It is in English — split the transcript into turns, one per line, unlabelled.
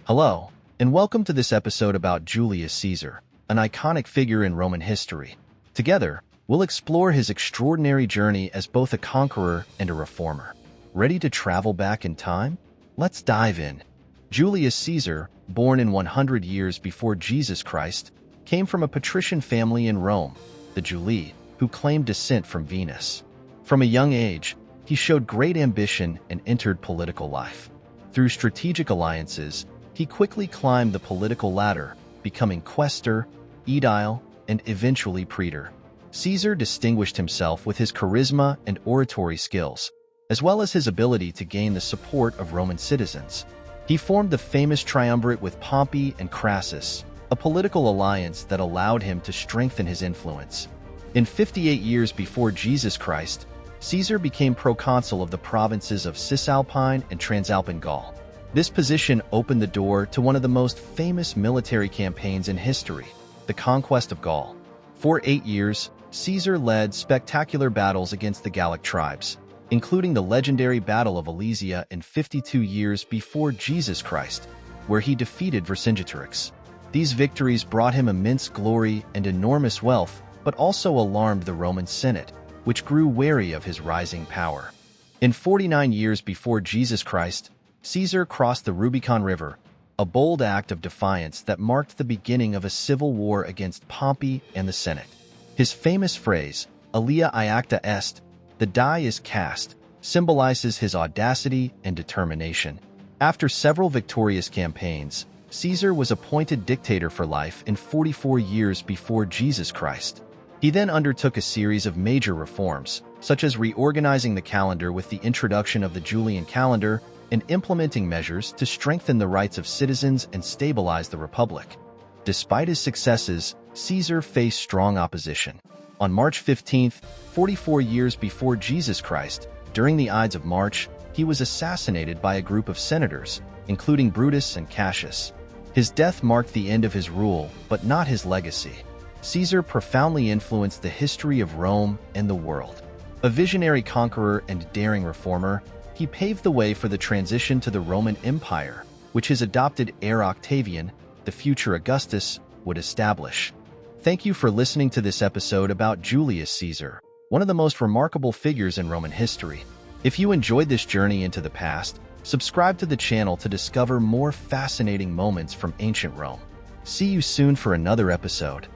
Hello, and welcome to this episode about Julius Caesar, an iconic figure in Roman history. Together, we'll explore his extraordinary journey as both a conqueror and a reformer. Ready to travel back in time? Let's dive in. Julius Caesar, born in 100 years before Jesus Christ, came from a patrician family in Rome, the Julii, who claimed descent from Venus. From a young age, he showed great ambition and entered political life. Through strategic alliances, he quickly climbed the political ladder, becoming quaestor, aedile, and eventually praetor. Caesar distinguished himself with his charisma and oratory skills, as well as his ability to gain the support of Roman citizens. He formed the famous triumvirate with Pompey and Crassus, a political alliance that allowed him to strengthen his influence. In 58 years before Jesus Christ, Caesar became proconsul of the provinces of Cisalpine and Transalpine Gaul. This position opened the door to one of the most famous military campaigns in history, the conquest of Gaul. For 8 years, Caesar led spectacular battles against the Gallic tribes, including the legendary Battle of Alesia in 52 years before Jesus Christ, where he defeated Vercingetorix. These victories brought him immense glory and enormous wealth, but also alarmed the Roman Senate, which grew wary of his rising power. In 49 years before Jesus Christ, Caesar crossed the Rubicon River, a bold act of defiance that marked the beginning of a civil war against Pompey and the Senate. His famous phrase, "Alia iacta est," the die is cast, symbolizes his audacity and determination. After several victorious campaigns, Caesar was appointed dictator for life in 44 years before Jesus Christ. He then undertook a series of major reforms, such as reorganizing the calendar with the introduction of the Julian calendar and implementing measures to strengthen the rights of citizens and stabilize the republic. Despite his successes, Caesar faced strong opposition. On March 15th, 44 years before Jesus Christ, during the Ides of March, he was assassinated by a group of senators, including Brutus and Cassius. His death marked the end of his rule, but not his legacy. Caesar profoundly influenced the history of Rome and the world. A visionary conqueror and daring reformer, he paved the way for the transition to the Roman Empire, which his adopted heir Octavian, the future Augustus, would establish. Thank you for listening to this episode about Julius Caesar, one of the most remarkable figures in Roman history. If you enjoyed this journey into the past, subscribe to the channel to discover more fascinating moments from ancient Rome. See you soon for another episode.